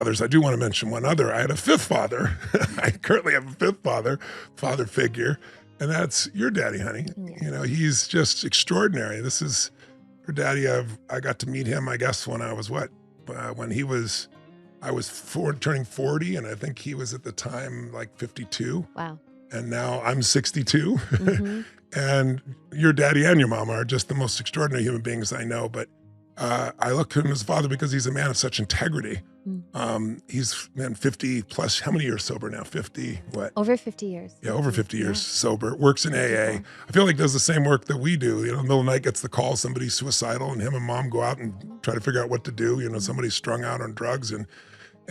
others. I do want to mention one other. I had a fifth father. I currently have a fifth father figure, and that's your daddy, honey. Yeah. You know, he's just extraordinary. This is your daddy. I got to meet him, I guess, when I was when I was turning 40, and I think he was at the time like 52. Wow. And now I'm 62. Mm-hmm. And your daddy and your mom are just the most extraordinary human beings I know. But I look to him as a father because he's a man of such integrity. He's, man, 50 plus, how many years sober now? 50, what? Over 50 years. Yeah, over 50 years Yeah. sober, works in AA. Beautiful. I feel like does the same work that we do. You know, middle of the night gets the call, somebody's suicidal, and him and mom go out and try to figure out what to do. You know, somebody's strung out on drugs, and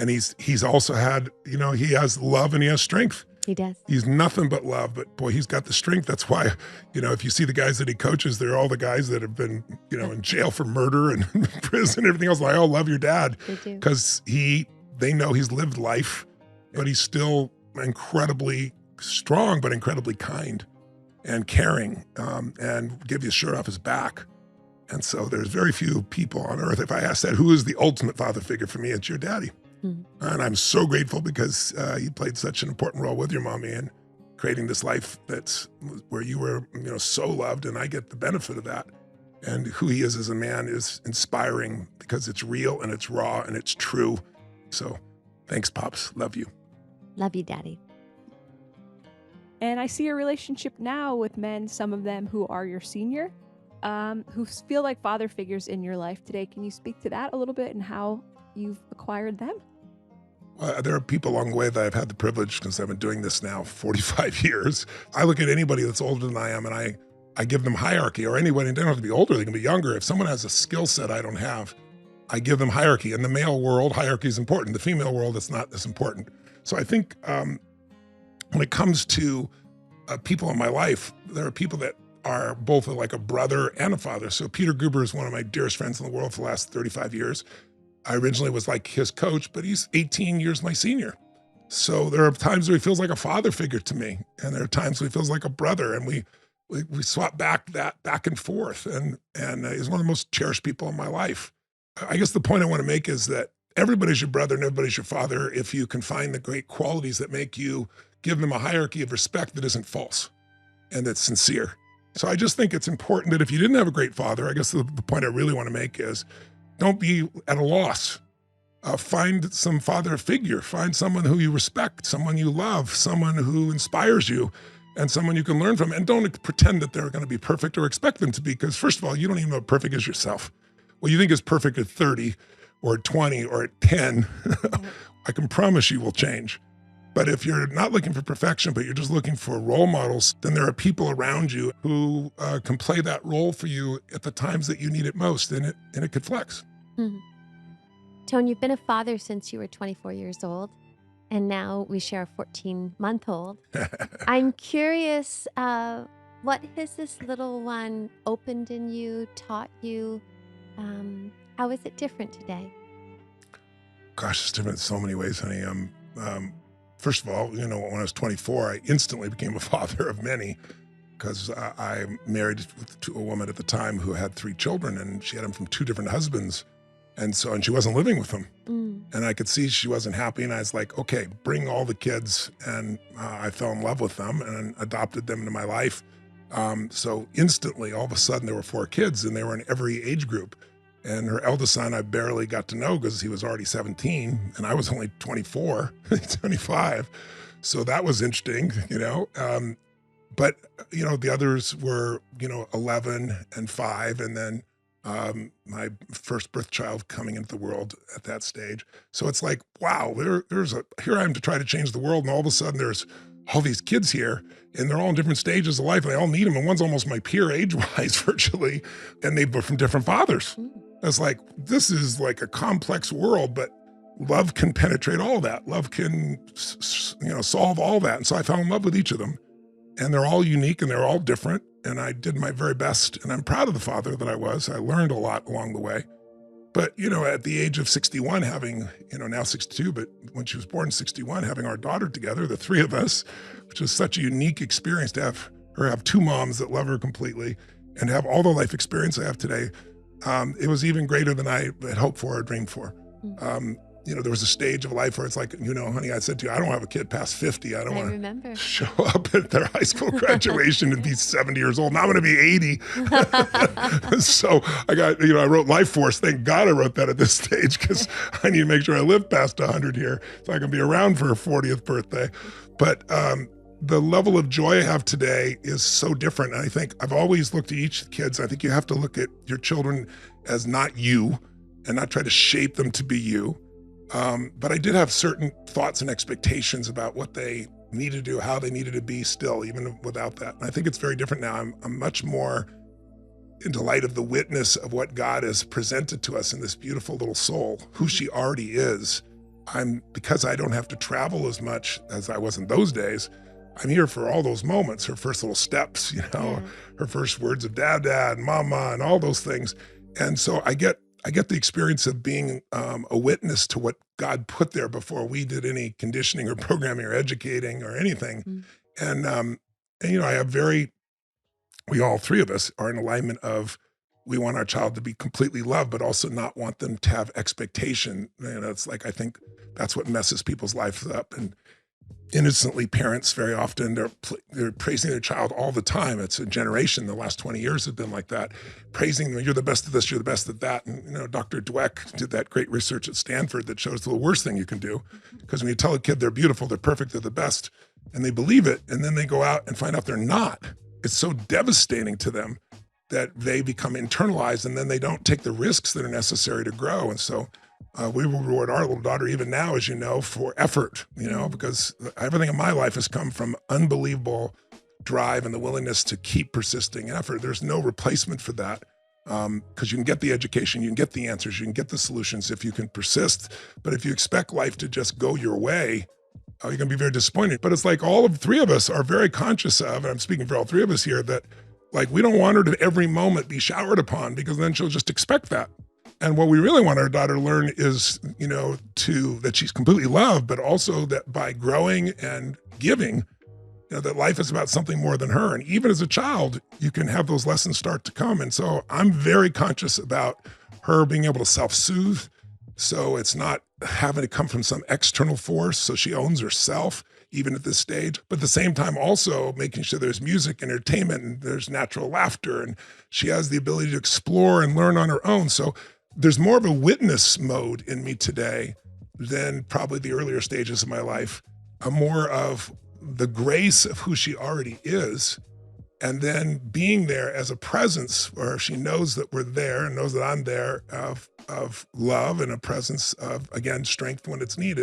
he's also had, you know, he has love and he has strength. He does. He's nothing but love, but boy, he's got the strength. That's why, you know, if you see the guys that he coaches, they're all the guys that have been, you know, in jail for murder and prison and everything else. Like, I all love your dad They do. because they know he's lived life, but he's still incredibly strong, but incredibly kind and caring, and give you a shirt off his back. And so there's very few people on earth. If I ask that, who is the ultimate father figure for me, it's your daddy. Mhm. And I'm so grateful because you played such an important role with your mommy in creating this life where you were, you know, so loved, and I get the benefit of that. And who he is as a man is inspiring because it's real and it's raw and it's true. So thanks, Pops. Love you. Love you, Daddy. And I see a relationship now with men, some of them who are your senior, who feel like father figures in your life today. Can you speak to that a little bit and how you've acquired them? There are people along the way that I've had the privilege, because I've been doing this now 45 years. I look at anybody that's older than I am, and I give them hierarchy, or anybody. They don't have to be older, they can be younger. If someone has a skill set I don't have, I give them hierarchy. In the male world, hierarchy is important. The female world, it's not as important. So I think when it comes to people in my life, there are people that are both like a brother and a father. So Peter Gruber is one of my dearest friends in the world for the last 35 years. I originally was like his coach, but he's 18 years my senior. So there are times where he feels like a father figure to me, and there are times where he feels like a brother, and we swap back and forth, and he's one of the most cherished people in my life. I guess the point I want to make is that everybody's your brother and everybody's your father if you can find the great qualities that make you give them a hierarchy of respect that isn't false and that's sincere. So I just think it's important that if you didn't have a great father, I guess the point I really want to make is don't be at a loss. Find some father figure. Find someone who you respect, someone you love, someone who inspires you, and someone you can learn from. And don't pretend that they're going to be perfect or expect them to be, because first of all, you don't even know what perfect is yourself. What you think is perfect at 30 or at 20 or at 10, I can promise you will change. But if you're not looking for perfection, but you're just looking for role models, then there are people around you who can play that role for you at the times that you need it most, and it could flex. Mm-hmm. Tone, you've been a father since you were 24 years old, and now we share a 14-month-old. I'm curious, what has this little one opened in you, taught you? How is it different today? Gosh, it's different in so many ways, honey. First of all, you know, when I was 24, I instantly became a father of many, because I married to a woman at the time who had 3 children, and she had them from 2 different husbands. And she wasn't living with them. And I could see she wasn't happy. And I was like, okay, bring all the kids. And I fell in love with them and adopted them into my life. So instantly, all of a sudden, there were 4 kids, and they were in every age group. And her eldest son, I barely got to know because he was already 17 and I was only 24, 25. So that was interesting, you know. But, you know, the others were, you know, 11 and 5. And then my first birth child coming into the world at that stage. So it's like, wow, here I am to try to change the world. And all of a sudden there's all these kids here, and they're all in different stages of life, and they all need them. And one's almost my peer age-wise virtually, and they were from different fathers. It's like, this is like a complex world, but love can penetrate all that. Love can, you know, solve all that. And so I fell in love with each of them, and they're all unique and they're all different. And I did my very best, and I'm proud of the father that I was. I learned a lot along the way. But, you know, at the age of 61, having, you know, now 62, but when she was born 61, having our daughter together, the 3 of us, which was such a unique experience to have her have 2 moms that love her completely and have all the life experience I have today. It was even greater than I had hoped for or dreamed for. there was a stage of life where it's like, honey, I said to you, I don't have a kid past 50. I don't I want to remember. show up at their high school graduation and be 70 years old. Now I'm going to be 80. So I wrote Life Force. Thank God I wrote that at this stage because I need to make sure I live past 100 here so I can be around for her 40th birthday. But the level of joy I have today is so different. And I think I've always looked at each of the kids. I think you have to look at your children as not you and not try to shape them to be you. But I did have certain thoughts and expectations about what they needed to do, how they needed to be still, even without that. And I think it's very different now. I'm much more in delight of the witness of what God has presented to us in this beautiful little soul, who she already is. Because I don't have to travel as much as I was in those days, I'm here for all those moments, her first little steps, her first words of dad, mama, and all those things. And so I get the experience of being a witness to what God put there before we did any conditioning or programming or educating or anything. And I have we all three of us are in alignment of, we want our child to be completely loved, but also not want them to have expectation. It's like, I think that's what messes people's lives up. And innocently, parents very often, they're praising their child all the time. It's a generation, the last 20 years have been like that, praising them, you're the best at this, you're the best at that. And Dr. Dweck did that great research at Stanford that shows the worst thing you can do. Because when you tell a kid they're beautiful, they're perfect, they're the best, and they believe it, and then they go out and find out they're not, it's so devastating to them that they become internalized, and then they don't take the risks that are necessary to grow. And so we will reward our little daughter even now, as you know, for effort, because everything in my life has come from unbelievable drive and the willingness to keep persisting effort. There's no replacement for that, because you can get the education, you can get the answers, you can get the solutions if you can persist. But if you expect life to just go your way, you're going to be very disappointed. But it's like all of three of us are very conscious of, and I'm speaking for all three of us here, that like we don't want her to every moment be showered upon, because then she'll just expect that. And what we really want our daughter to learn is, that she's completely loved, but also that by growing and giving, that life is about something more than her. And even as a child, you can have those lessons start to come. And so I'm very conscious about her being able to self-soothe. So it's not having to come from some external force. So she owns herself, even at this stage, but at the same time also making sure there's music, entertainment, and there's natural laughter. And she has the ability to explore and learn on her own. So there's more of a witness mode in me today than probably the earlier stages of my life. More of the grace of who she already is, and then being there as a presence where she knows that we're there and knows that I'm there, of love and a presence of, again, strength when it's needed.